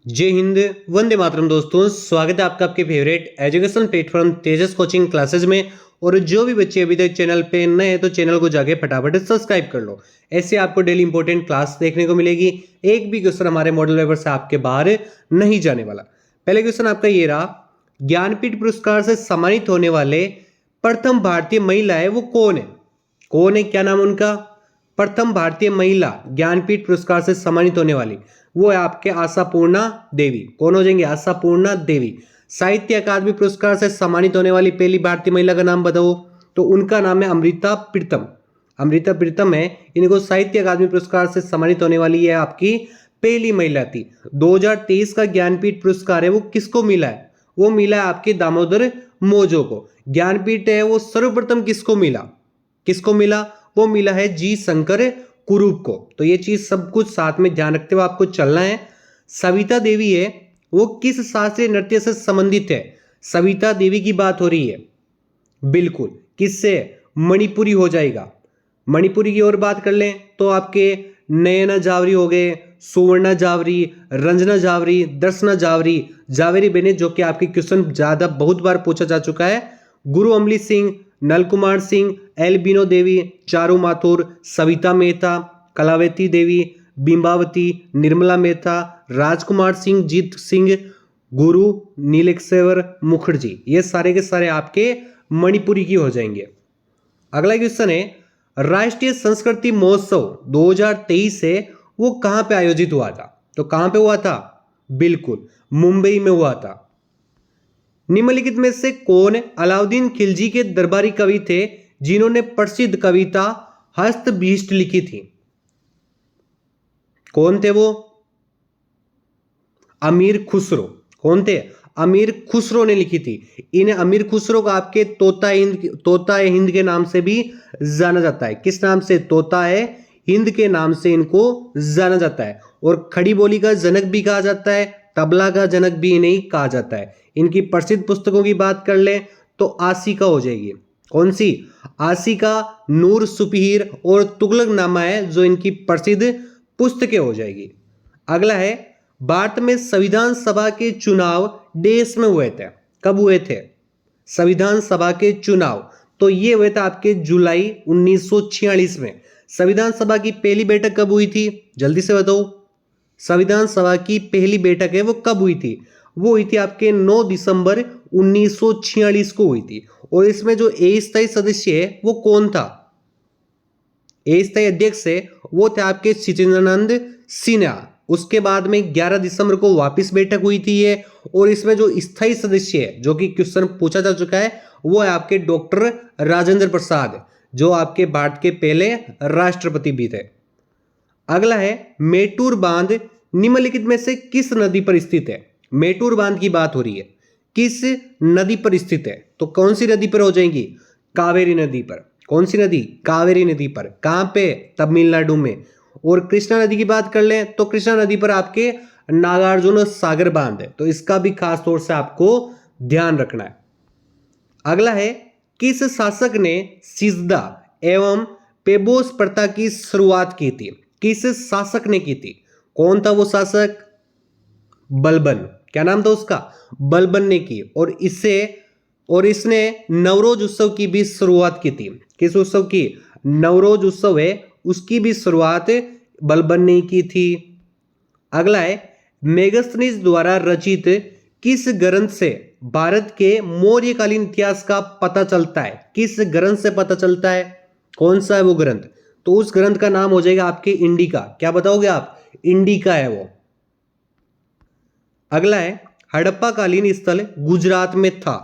जय हिंद, वंदे मातरम। दोस्तों, स्वागत है आपका आपके फेवरेट एजुकेशन प्लेटफॉर्म तेजस कोचिंग क्लासेस में। और जो भी बच्चे अभी तक चैनल पे नए हैं तो चैनल को जाके फटाफट सब्सक्राइब कर लो। ऐसे आपको डेली इंपॉर्टेंट क्लास देखने को मिलेगी। एक भी क्वेश्चन हमारे मॉडल पेपर से आपके बाहर नहीं जाने वाला। पहले क्वेश्चन आपका ये रहा, ज्ञानपीठ पुरस्कार से सम्मानित होने वाले प्रथम भारतीय महिला है वो कौन है? कौन है, क्या नाम उनका? प्रथम भारतीय महिला ज्ञानपीठ पुरस्कार से सम्मानित होने वाली वो है आपके आशापूर्णा देवी। कौन हो जाएंगे? आशापूर्णा देवी। साहित्य अकादमी पुरस्कार से सम्मानित होने वाली पहली भारतीय महिला का नाम बताओ। तो उनका नाम है अमृता प्रीतम। अमृता प्रीतम है, इनको साहित्य अकादमी पुरस्कार से सम्मानित होने वाली है आपकी पहली महिला थी। 2023 का ज्ञानपीठ पुरस्कार है वो किसको मिला है? वो मिला है आपके दामोदर मोजो को। ज्ञानपीठ है वो सर्वप्रथम किसको मिला? किसको मिला? वो मिला है जी शंकर कुरूप को। तो ये चीज सब कुछ साथ में ध्यान रखते हुए आपको चलना है। सविता देवी है वो किस शास्त्रीय नृत्य से संबंधित है? सविता देवी की बात हो रही है, बिल्कुल। किससे? मणिपुरी हो जाएगा। मणिपुरी की और बात कर लें तो आपके नयना जावरी हो गए, सुवर्णा जावरी, रंजना जावरी, दर्शना जावरी, जावेरी बेने, जो कि आपके क्वेश्चन ज्यादा बहुत बार पूछा जा चुका है। गुरु अमली सिंह, नल कुमार सिंह, एल बीनो देवी, चारू माथुर, सविता मेहता, कलावती देवी, बिंबावती, निर्मला मेहता, राजकुमार सिंह, जीत सिंह, गुरु नीलेश्वर मुखर्जी, ये सारे के सारे आपके मणिपुरी की हो जाएंगे। अगला क्वेश्चन है, राष्ट्रीय संस्कृति महोत्सव 2023 है वो कहां पे आयोजित हुआ था? तो कहां पे हुआ था? बिल्कुल, मुंबई में हुआ था। निम्नलिखित में से कौन अलाउद्दीन खिलजी के दरबारी कवि थे जिन्होंने प्रसिद्ध कविता हस्तभीष्ट लिखी थी? कौन थे वो? अमीर खुसरो। कौन थे? अमीर खुसरो ने लिखी थी। इन अमीर खुसरो को आपके तोता ए हिंद के नाम से भी जाना जाता है। किस नाम से? तोता ए हिंद के नाम से इनको जाना जाता है। और खड़ी बोली का जनक भी कहा जाता है, तबला का जनक भी इन्हें कहा जाता है। इनकी प्रसिद्ध पुस्तकों की बात कर लें तो आसिका हो जाएगी। कौन सी? आसिका, नूर सुपीर और तुगलक नामा है जो इनकी प्रसिद्ध पुस्तकें हो जाएगी। अगला है, भारत में संविधान सभा के चुनाव देश में हुए थे। कब हुए थे संविधान सभा के चुनाव? तो ये हुए थे आपके जुलाई 1946 में। संविधान सभा की पहली बैठक कब हुई थी? जल्दी से बताओ। संविधान सभा की पहली बैठक है वो कब हुई थी? वो हुई थी आपके 9 दिसंबर 1946 को हुई थी। और इसमें जो अस्थायी सदस्य है वो कौन था? अस्थायी अध्यक्ष है वो थे आपके सचिदानंद सिन्हा। उसके बाद में 11 दिसंबर को वापस बैठक हुई थी ये। और इसमें जो स्थायी सदस्य है, जो कि क्वेश्चन पूछा जा चुका है, वो है आपके डॉक्टर राजेंद्र प्रसाद, जो आपके भारत के पहले राष्ट्रपति भी थे। अगला है, मेटूर बांध निम्नलिखित में से किस नदी पर स्थित है? मेटूर बांध की बात हो रही है, किस नदी पर स्थित है? तो कौन सी नदी पर हो जाएंगी? कावेरी नदी पर। कौन सी नदी? कावेरी नदी पर। कहां पे? तमिलनाडु में। और कृष्णा नदी की बात कर लें तो कृष्णा नदी पर आपके नागार्जुन सागर बांध है। तो इसका भी खास तौर से आपको ध्यान रखना है। अगला है, किस शासक ने सिजदा एवं पेबोस प्रथा की शुरुआत की थी? किस शासक ने की थी? कौन था वो शासक? बलबन। क्या नाम था उसका? बलबन ने की। और इसने नवरोज उत्सव की भी शुरुआत की थी। किस उत्सव की? नवरोज उत्सव है उसकी भी शुरुआत बलबन ने की थी। अगला है, मेगस्थनीज द्वारा रचित किस ग्रंथ से भारत के मौर्यकालीन इतिहास का पता चलता है? किस ग्रंथ से पता चलता है? कौन सा है वो ग्रंथ? तो उस ग्रंथ का नाम हो जाएगा आपके इंडिका। क्या बताओगे आप? इंडिका है वो। अगला है, हड़प्पा कालीन स्थल गुजरात में था।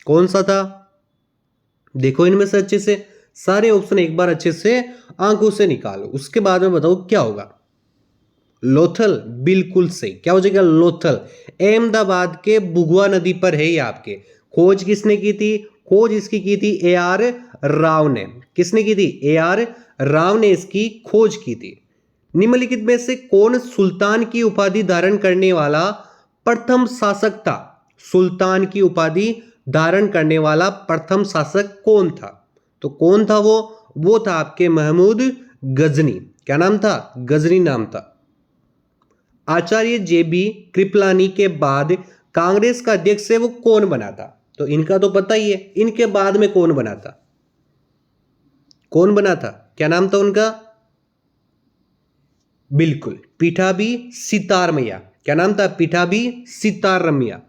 कौन सा था? देखो इनमें से अच्छे से सारे ऑप्शन एक बार अच्छे से आंखों से निकालो, उसके बाद में बताओ क्या होगा। लोथल, बिल्कुल सही। क्या हो जाएगा? लोथल। अहमदाबाद के बुगवा नदी पर है ये आपके। खोज किसने की थी? खोज इसकी की थी AR राव ने। किसने की थी? AR राव ने इसकी खोज की थी। निम्नलिखित में से कौन सुल्तान की उपाधि धारण करने वाला प्रथम शासक था? सुल्तान की उपाधि धारण करने वाला प्रथम शासक कौन था? तो कौन था वो? वो था आपके महमूद गजनी। क्या नाम था? गजनी नाम था। आचार्य JB कृपलानी के बाद कांग्रेस का अध्यक्ष है वो कौन बना था? तो इनका तो पता ही है, इनके बाद में कौन बना था? कौन बना था? क्या नाम था उनका? बिल्कुल, पीठाभी सीतारमैया। क्या नाम था? पीठाभी सीतारमैया।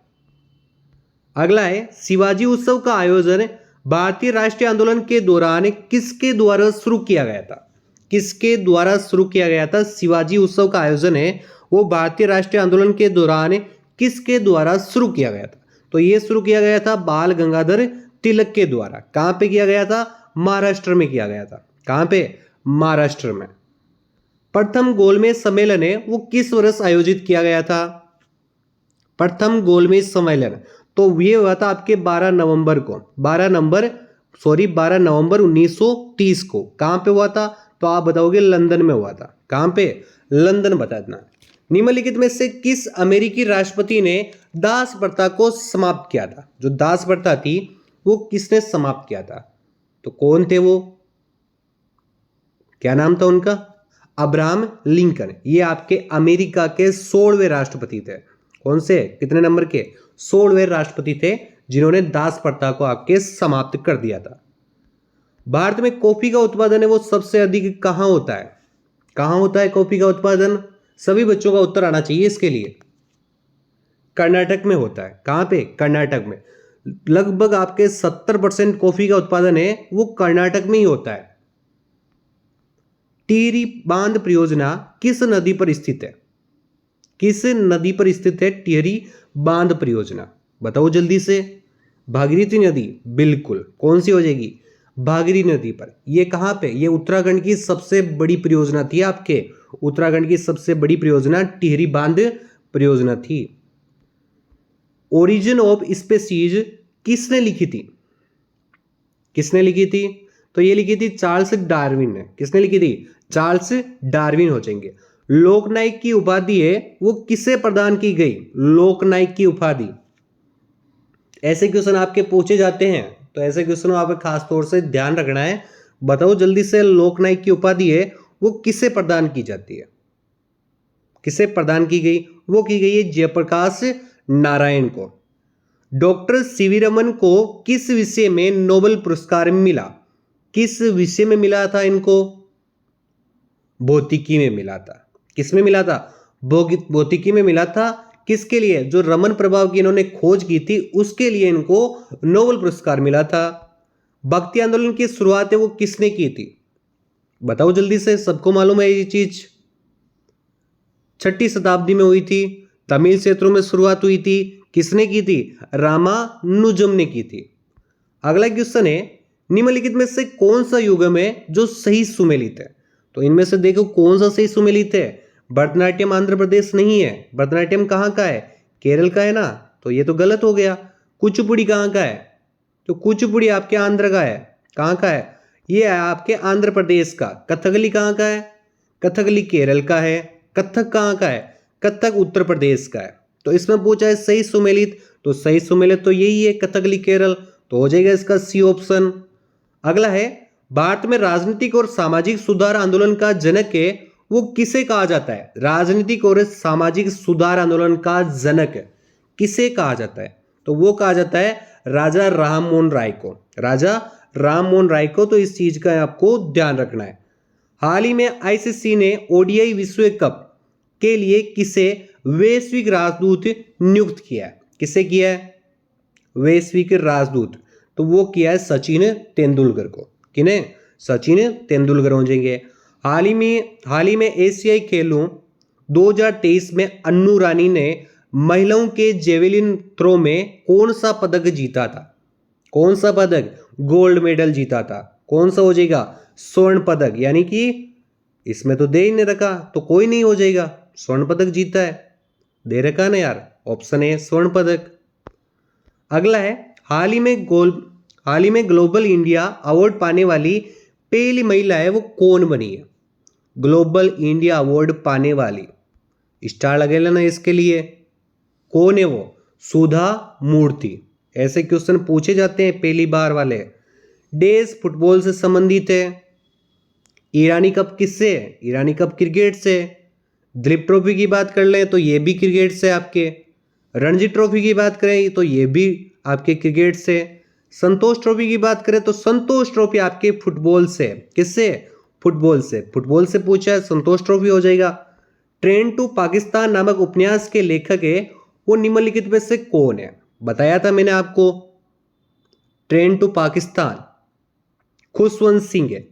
अगला है, शिवाजी उत्सव का आयोजन भारतीय राष्ट्रीय आंदोलन के दौरान किसके द्वारा शुरू किया गया था? किसके द्वारा शुरू किया गया था? शिवाजी उत्सव का आयोजन है वो भारतीय राष्ट्रीय आंदोलन के दौरान किसके द्वारा शुरू किया गया था? तो ये शुरू किया गया था बाल गंगाधर तिलक के द्वारा। कहां पे किया गया था? महाराष्ट्र में किया गया था। कहां पे? महाराष्ट्र में। प्रथम गोलमेज सम्मेलन है वो किस वर्ष आयोजित किया गया था? प्रथम गोलमेज सम्मेलन तो ये हुआ था आपके 12 नवंबर को, 12 नवंबर 1930 को। कहां पे हुआ था? तो आप बताओगे लंदन में हुआ था। कहां पे? लंदन बता देना। निम्नलिखित में से किस अमेरिकी राष्ट्रपति ने दास प्रथा को समाप्त किया था? जो दास प्रथा थी वो किसने समाप्त किया था? तो कौन थे वो? क्या नाम था उनका? Abraham Lincoln. ये आपके अमेरिका के 16वें राष्ट्रपति थे। कौन से? कितने नंबर के? 16वें राष्ट्रपति थे जिन्होंने दास प्रथा को आपके समाप्त कर दिया था। भारत में कॉफी का उत्पादन है वो सबसे अधिक कहां होता है? कहां होता है कॉफी का उत्पादन? सभी बच्चों का उत्तर आना चाहिए इसके लिए। कर्नाटक में होता है। कहां पे? कर्नाटक में। लगभग आपके 70% कॉफी का उत्पादन है वो कर्नाटक में ही होता है। टिहरी बांध परियोजना किस नदी पर स्थित है? किस नदी पर स्थित है टिहरी बांध परियोजना? बताओ जल्दी से। भागीरथी नदी। बिल्कुल। कौन सी हो जाएगी? भागीरथी नदी पर। ये कहां पे? ये उत्तराखंड की सबसे बड़ी परियोजना थी आपके। उत्तराखंड की सबसे बड़ी परियोजना टिहरी बांध परियोजना थी। ओरिजिन ऑफ स्पीसीज किसने लिखी थी? किसने लिखी थी? तो ये लिखी थी चार्ल्स डार्विन ने। किसने लिखी थी? चार्ल्स डार्विन हो जाएंगे। लोकनायक की उपाधि है वो किसे प्रदान की गई? लोकनायक की उपाधि। ऐसे क्वेश्चन आपके पूछे जाते हैं तो ऐसे क्वेश्चन आपको खास तौर से ध्यान रखना है। बताओ जल्दी से, लोकनायक की उपाधि है वो किसे प्रदान की जाती है? किसे प्रदान की गई? वो की गई है जयप्रकाश नारायण को। डॉक्टर सीवी रमन को किस विषय में नोबेल पुरस्कार मिला? किस विषय में मिला था इनको? भौतिकी में मिला था। किस में मिला था? भौतिकी में मिला था। किसके लिए? जो रमन प्रभाव की इन्होंने खोज की थी उसके लिए इनको नोबेल पुरस्कार मिला था। भक्ति आंदोलन की शुरुआत है वो किसने की थी? बताओ जल्दी से, सबको मालूम है ये चीज। 6ठी शताब्दी में हुई थी। तमिल क्षेत्रों में शुरुआत हुई थी। किसने की थी? रामानुजम ने की थी। अगला क्वेश्चन है, निम्नलिखित में से कौन सा युगम है जो सही सुमेलित है? तो इनमें से देखो कौन सा सही सुमेलित है। भरतनाट्यम आंध्र प्रदेश नहीं है। भरतनाट्यम कहाँ का है? केरल का है ना, तो ये तो गलत हो गया। कुचिपुड़ी कहाँ का है? तो कुचिपुड़ी आपके आंध्र का है। कहाँ का है? ये है आपके आंध्र प्रदेश का। कथकली कहाँ का है? कथकली केरल का है। कथक कहाँ का है? कथक उत्तर प्रदेश का है। तो इसमें पूछा है सही सुमेलित, तो सही सुमेलित तो यही है, कथकली केरल। तो हो जाएगा इसका सी ऑप्शन। अगला है, भारत में राजनीतिक और सामाजिक सुधार आंदोलन का जनक है वो किसे कहा जाता है? राजनीतिक और सामाजिक सुधार आंदोलन का जनक किसे कहा जाता है? तो वो कहा जाता है राजा राममोहन राय को। राजा राममोहन राय को। तो इस चीज का आपको ध्यान रखना है। हाल ही में आईसीसी ने ओडीआई विश्व कप के लिए किसे वैश्विक राजदूत नियुक्त किया है? किसे किया है वैश्विक राजदूत? तो वो किया है सचिन तेंदुलकर को। किन्हें? सचिन तेंदुलकर हो जाएंगे। हाल ही में एशियाई खेलों 2023 में अन्नू रानी ने महिलाओं के जेवलिन थ्रो में कौन सा पदक जीता था? कौन सा पदक? गोल्ड मेडल जीता था। कौन सा हो जाएगा? स्वर्ण पदक। यानी कि इसमें तो दे ही नहीं रखा तो कोई नहीं हो जाएगा। स्वर्ण पदक जीता है, दे रखा ना यार, ऑप्शन है स्वर्ण पदक। अगला है, हाल ही में ग्लोबल इंडिया अवार्ड पाने वाली पहली महिला है वो कौन बनी है? ग्लोबल इंडिया अवार्ड पाने वाली, स्टार लगेगा ना इसके लिए। कौन है वो? सुधा मूर्ति। ऐसे क्वेश्चन पूछे जाते हैं पहली बार वाले। देश फुटबॉल से संबंधित है। ईरानी कप किससे है? ईरानी कप क्रिकेट से। दिलीप ट्रॉफी की बात कर लें तो ये भी क्रिकेट से आपके, रणजी ट्रॉफी की बात करें तो ये भी आपके क्रिकेट से, संतोष ट्रॉफी की बात करें तो संतोष ट्रॉफी आपके फुटबॉल से, किससे? फुटबॉल से, फुटबॉल से पूछा है संतोष ट्रॉफी हो जाएगा। ट्रेन टू पाकिस्तान नामक उपन्यास के लेखक है वो निम्नलिखित में से कौन है? बताया था मैंने आपको, ट्रेन टू पाकिस्तान खुशवंत सिंह है।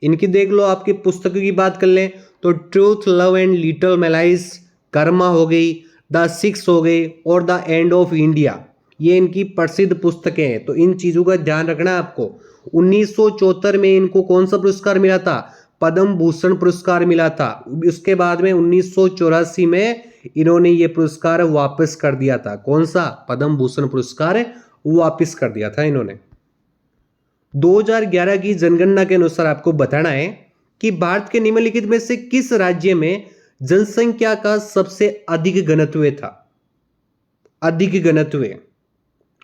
इनकी देख लो, आपकी पुस्तकों की बात कर लें तो truth, love and little malice, Karma हो गई, द सिक्स हो गई और द एंड ऑफ इंडिया, ये इनकी प्रसिद्ध पुस्तकें हैं। तो इन चीजों का ध्यान रखना है आपको। 1974 में इनको कौन सा पुरस्कार मिला था? पद्म भूषण पुरस्कार मिला था। उसके बाद में 1984 में इन्होंने ये पुरस्कार वापस कर दिया था। कौन सा? पद्म भूषण पुरस्कार वापस कर दिया था इन्होंने। 2011 की जनगणना के अनुसार आपको बताना है कि भारत के निम्नलिखित में से किस राज्य में जनसंख्या का सबसे अधिक घनत्व था? अधिक घनत्व,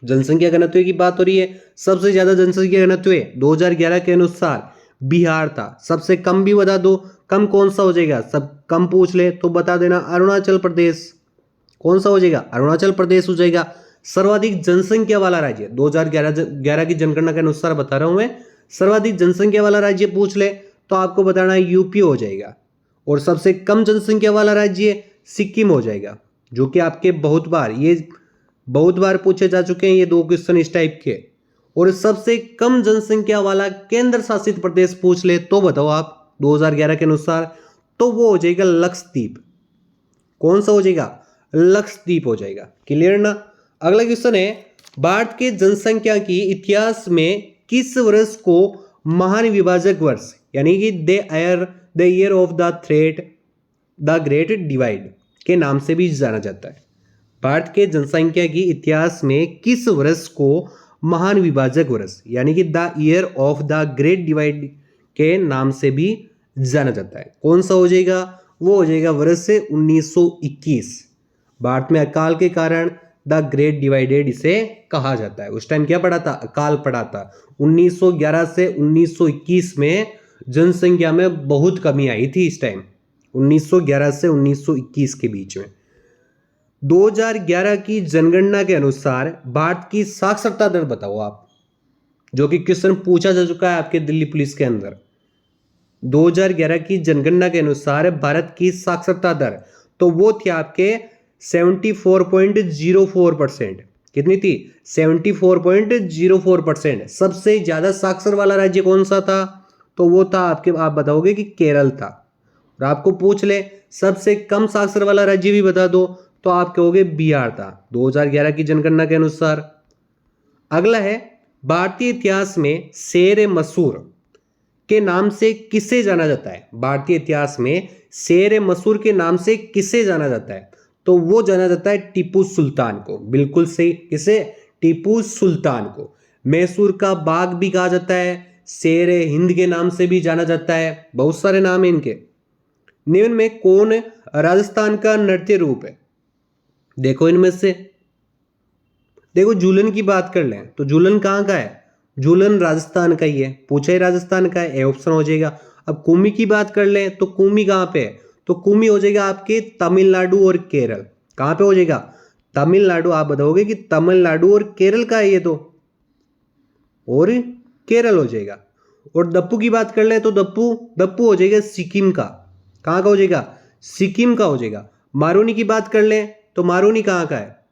जनसंख्या घनत्व की बात हो रही है। सबसे ज्यादा जनसंख्या घनत्व 2011 के अनुसार बिहार था। सबसे कम भी बता दो, कम कौन सा हो जाएगा? सब कम पूछ ले तो बता देना, अरुणाचल प्रदेश। कौन सा हो जाएगा? अरुणाचल प्रदेश हो जाएगा। सर्वाधिक जनसंख्या वाला राज्य 2011 की जनगणना के अनुसार बता रहा हूं मैं, सर्वाधिक जनसंख्या वाला राज्य पूछ ले तो आपको बताना यूपी हो जाएगा। और सबसे कम जनसंख्या वाला राज्य सिक्किम हो जाएगा, जो कि आपके बहुत बार पूछे जा चुके हैं ये दो क्वेश्चन इस टाइप के। और सबसे कम जनसंख्या वाला केंद्र शासित प्रदेश पूछ ले तो बताओ आप 2011 के अनुसार, तो वो हो जाएगा लक्षद्वीप। कौन सा हो जाएगा? लक्षद्वीप हो जाएगा। क्लियर ना? अगला क्वेश्चन है, भारत के जनसंख्या की इतिहास में किस वर्ष को महान विभाजक वर्ष यानी कि the year of the great divide के नाम से भी जाना जाता है? भारत के जनसंख्या की इतिहास में किस वर्ष को महान विभाजक वर्ष यानी कि the year of the great divide के नाम से भी जाना जाता है? कौन सा हो जाएगा? वो हो जाएगा वर्ष से 1921। भारत में अकाल के कारण द ग्रेट डिवाइडेड इसे कहा जाता है। उस टाइम क्या पड़ा था? अकाल पड़ा था। 1911 से 1921 में जनसंख्या में बहुत कमी आई थी इस टाइम, 1911 से 1921 के बीच में। 2011 की जनगणना के अनुसार भारत की साक्षरता दर बताओ आप, जो कि क्वेश्चन पूछा जा चुका है आपके दिल्ली पुलिस के अंदर। 2011 की जनगणना के अनुसार भारत की साक्षरता दर तो वो थी आपके 74.04%। कितनी थी? 74.04%। सबसे ज्यादा साक्षर वाला राज्य कौन सा था? तो वो था आपके, आप बताओगे कि केरल था। और आपको पूछ ले सबसे कम साक्षर वाला राज्य भी बता दो तो आप कहोगे बिहार था 2011 की जनगणना के अनुसार। अगला है, भारतीय इतिहास में शेर मसूर के नाम से किसे जाना जाता है? भारतीय इतिहास में शेर मसूर के नाम से किसे जाना जाता है? तो वो जाना जाता है टीपू सुल्तान को। बिल्कुल सही, किसे? टीपू सुल्तान को। मैसूर का बाग भी कहा जाता है, शेर हिंद के नाम से भी जाना जाता है, बहुत सारे नाम है इनके। निम्न में कौन राजस्थान का नृत्य रूप है? देखो इनमें से, देखो झूलन की बात कर लें तो झूलन कहाँ का है? झूलन राजस्थान का ही है, पूछा ही राजस्थान का है, ए ऑप्शन हो जाएगा। अब कुमी की बात कर लें तो कुमी कहाँ पे है? तो कुमी हो जाएगा आपके तमिलनाडु और केरल। कहाँ पे हो जाएगा? तमिलनाडु। आप बताओगे कि तमिलनाडु और केरल का है ये तो, और केरल हो जाएगा। और दप्पू की बात कर ले तो दप्पू हो जाएगा सिक्किम का। कहाँ का हो जाएगा? सिक्किम का हो जाएगा। मारूनी की बात कर ले तो मारूनी कहाँ का है?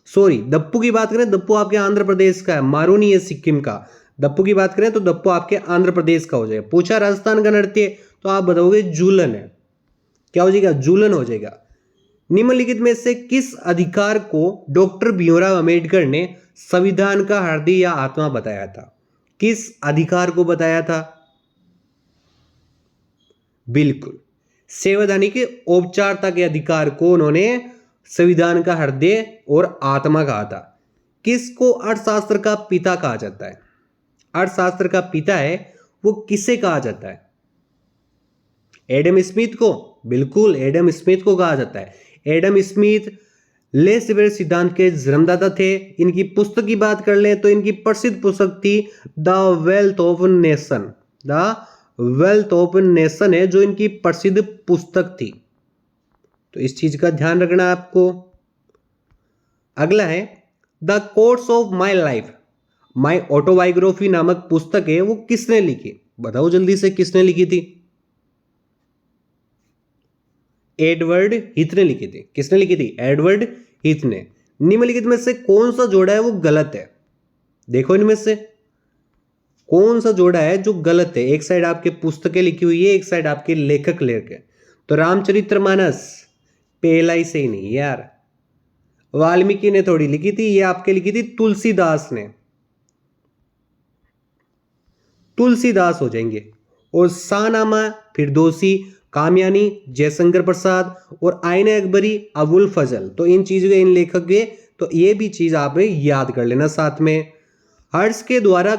सॉरी, दप्पू की बात करें, दप्पू आपके आंध्र प्रदेश का है, मारूनी है सिक्किम का। दप्पू की बात करें तो दप्पू आपके आंध्र प्रदेश का हो जाएगा। पूछा राजस्थान का नृत्य तो आप बताओगे झूलन है। क्या हो जाएगा? झूलन हो जाएगा। निम्नलिखित में से किस अधिकार को डॉक्टर भीमराव अंबेडकर ने संविधान का हृदय या आत्मा बताया था? किस अधिकार को बताया था? बिल्कुल, संवैधानिक औपचारिकता के अधिकार को उन्होंने संविधान का हृदय और आत्मा कहा था। किसको अर्थशास्त्र का पिता कहा जाता है? अर्थशास्त्र का पिता है वो किसे कहा जाता है? एडम स्मिथ को। बिल्कुल, एडम स्मिथ को कहा जाता है। एडम स्मिथ लेसवेयर सिद्धांत के जन्मदाता थे। इनकी पुस्तक की बात कर लें तो इनकी प्रसिद्ध पुस्तक थी the wealth of nation. The wealth of nation है जो इनकी प्रसिद्ध पुस्तक थी। तो इस चीज का ध्यान रखना है आपको। अगला है the course of my life, my autobiography नामक पुस्तक है वो किसने लिखी? बताओ जल्दी से, किसने लिखी थी? एडवर्ड हीथ ने लिखी थी। किसने लिखी थी? एडवर्ड हीथ ने। निम्नलिखित में से कौन सा जोड़ा है वो गलत है? देखो इनमें से कौन सा जोड़ा है जो गलत है। एक साइड आपके पुस्तकें लिखी हुई है, एक साइड आपके लेखक लेख है। तो रामचरितमानस पहला ही सही नहीं यार, वाल्मीकि ने थोड़ी लिखी थी, ये आपके लिखी थी तुलसीदास ने। तुलसीदास हो जाएंगे। और शाहनामा फिरदौसी, कामयानी जयशंकर प्रसाद और आईन अकबरी अबुल फजल, तो इन चीजों के इन लेखक के, तो ये भी चीज आप याद कर लेना साथ में। हर्ष के द्वारा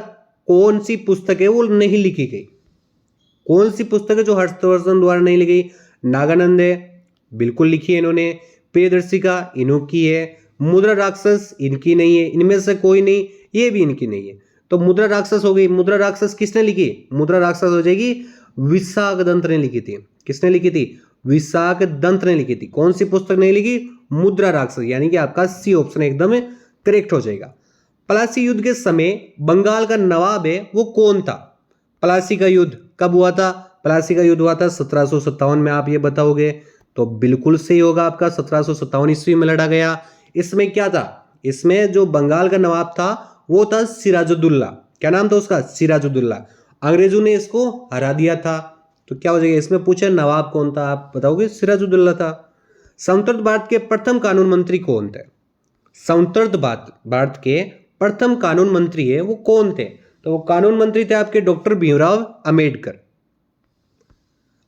कौन सी पुस्तक है वो नहीं लिखी गई? कौन सी पुस्तक है जो हर्षवर्धन द्वारा नहीं लिखी गई? नागानंद है, बिल्कुल लिखी है इन्होंने। प्रियदर्शिका इनकी है। मुद्रा राक्षस इनकी नहीं है, इनमें से कोई नहीं, ये भी इनकी नहीं है। तो मुद्रा राक्षस हो गई। मुद्रा राक्षस किसने लिखी? मुद्रा राक्षस हो जाएगी विशाख दंत ने लिखी थी। किसने लिखी थी? विशाख दंत ने लिखी थी। कौन सी पुस्तक नहीं लिखी? मुद्रा राक्षस, यानी कि आपका सी ऑप्शन एकदम करेक्ट हो जाएगा। प्लासी युद्ध के समय बंगाल का नवाब है वो कौन था? प्लासी का युद्ध कब हुआ था? प्लासी का युद्ध हुआ था 1757 में। आप ये बताओगे तो बिल्कुल सही होगा आपका, 1757 ईस्वी में लड़ा गया। इसमें क्या था? इसमें जो बंगाल का नवाब था वो था सिराजुद्दौला। क्या नाम था उसका? सिराजुद्दौला। अंग्रेजों ने इसको हरा दिया था। तो क्या हो जाएगा इसमें? पूछा नवाब कौन था, आप बताओगे सिराजुद्दौला था। समतट भारत के प्रथम कानून मंत्री कौन थे? समतट भारत के प्रथम कानून मंत्री है वो कौन थे? तो वो कानून मंत्री थे आपके डॉक्टर भीमराव अंबेडकर।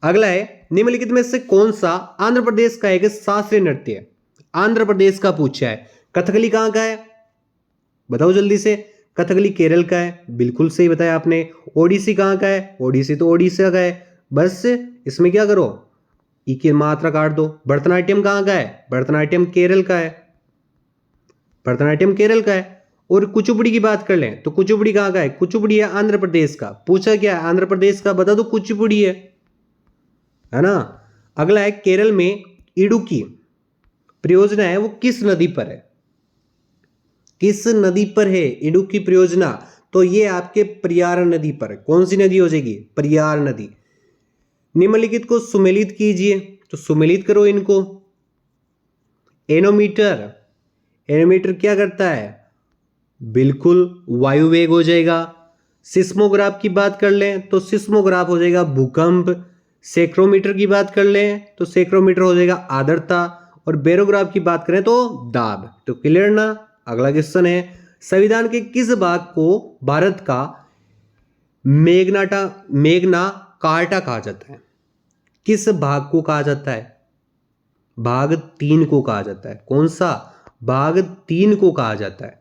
अगला है निम्नलिखित में से कौन सा आंध्र प्रदेश का एक शास्त्रीय नृत्य है? आंध्र प्रदेश का पूछा है। कथकली कहां का है? बताओ जल्दी से। कथकली केरल का है, बिल्कुल सही बताया आपने। ओडिसी कहां का है? ओडिसी तो ओडिशा का है। बस इसमें क्या करो, ई की मात्रा काट दो। भरतनाट्यम कहां का है? भरतनाट्यम केरल का है। भरतनाट्यम केरल का है। और कुचिपुड़ी की बात कर लें तो कुचिपुड़ी कहां का है? कुचिपुड़ी है आंध्र प्रदेश का। पूछा क्या है आंध्र प्रदेश का? बता दो कुचिपुड़ी है ना। अगला है केरल में इडुक्की परियोजना है वो किस नदी पर है? किस नदी पर है इडुक्की परियोजना? तो ये आपके परियार नदी पर है। कौन सी नदी हो जाएगी? परियार नदी। निम्नलिखित को सुमेलित कीजिए, तो सुमेलित करो इनको। एनोमीटर, एनोमीटर क्या करता है? बिल्कुल वायु वेग हो जाएगा। सिस्मोग्राफ की बात कर लें तो सिस्मोग्राफ हो जाएगा भूकंप। सेक्रोमीटर की बात कर लें तो सेक्रोमीटर हो जाएगा आर्द्रता। और बेरोग्राफ की बात करें तो दाब। तो क्लियर ना। अगला क्वेश्चन है संविधान के किस भाग को भारत का मेघना कार्टा कहा जाता है? किस भाग को कहा जाता है? भाग 3 को कहा जाता है। कौन सा? भाग 3 को कहा जाता है।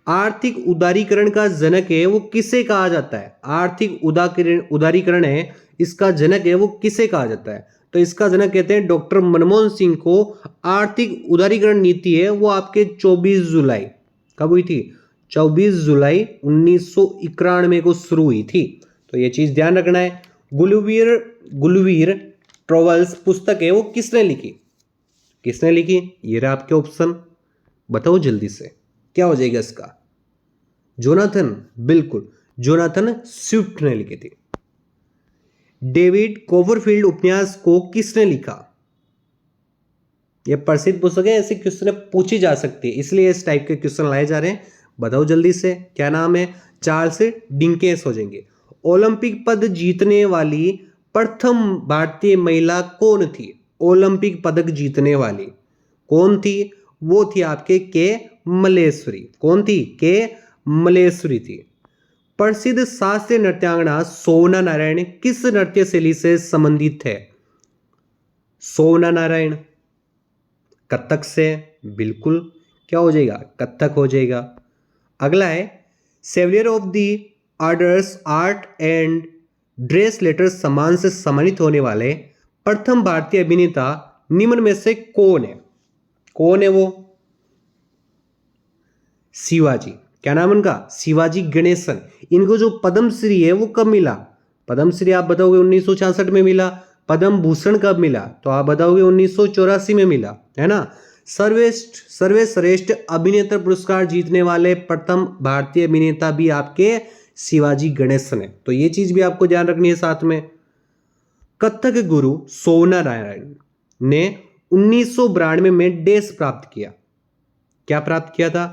आर्थिक उदारीकरण का जनक है वो किसे कहा जाता है? आर्थिक उदारीकरण है इसका जनक है वो किसे कहा जाता है? तो इसका जनक कहते हैं डॉक्टर मनमोहन सिंह को। आर्थिक उदारीकरण नीति है वो आपके 24 जुलाई कब हुई थी? 24 जुलाई 1991 को शुरू हुई थी। तो ये चीज ध्यान रखना है। गुलवीर ट्रेवल्स पुस्तक है वो किसने लिखी? किसने लिखी? ये रहा आपके ऑप्शन, बताओ जल्दी से क्या हो जाएगा इसका? जोनाथन, बिल्कुल जोनाथन स्विफ्ट ने लिखी थी। डेविड कोवरफील्ड उपन्यास को किसने लिखा? यह प्रसिद्ध पुस्तक है, ऐसे क्वेश्चन पूछी जा सकती है, इसलिए इस टाइप के क्वेश्चन लाए जा रहे हैं। बताओ जल्दी से क्या नाम है? चार्ल्स डिकेंस हो जाएंगे। ओलंपिक पद जीतने वाली प्रथम भारतीय महिला कौन थी? ओलंपिक पदक जीतने वाली कौन थी? वो थी आपके के मलेश्वरी। कौन थी? के मलेश्वरी थी। प्रसिद्ध शास्त्रीय नृत्यांगना सोवना नारायण किस नृत्य शैली से संबंधित है? सोवना नारायण कथक से, बिल्कुल क्या हो जाएगा? कथक हो जाएगा। अगला है saviour of the orders art and dress letter सम्मान से सम्मानित होने वाले प्रथम भारतीय अभिनेता निम्न में से कौन है? कौन है वो? शिवाजी। क्या नाम उनका? शिवाजी गणेशन। इनको जो पद्मश्री है वो कब मिला? पद्मश्री आप बताओगे 1966 में मिला। पद्म भूषण कब मिला? तो आप बताओगे 1984 में मिला, है ना। सर्वश्रेष्ठ अभिनेता पुरस्कार जीतने वाले प्रथम भारतीय अभिनेता भी आपके शिवाजी गणेशन है, तो ये चीज भी आपको ध्यान रखनी है साथ में। कथक गुरु सोना नारायण ने 1992 में डेस प्राप्त किया, क्या प्राप्त किया था?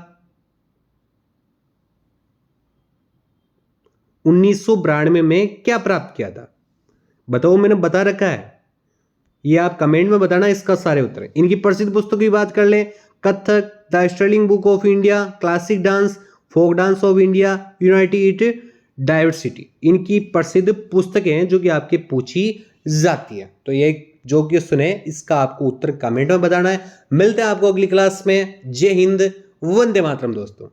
1992 में क्या प्राप्त किया था? बताओ, मैंने बता रखा है, ये आप कमेंट में बताना इसका सारे उत्तर। इनकी प्रसिद्ध पुस्तकों की बात कर ले, Kathak, the Sterling book of India, classic dance, folk dance of India, united diversity, इनकी प्रसिद्ध पुस्तकें हैं जो कि आपके पूछी जाती है। तो ये जो कि सुने इसका आपको उत्तर कमेंट में बताना है। मिलते हैं आपको अगली क्लास में। जय हिंद, वंदे मातरम दोस्तों।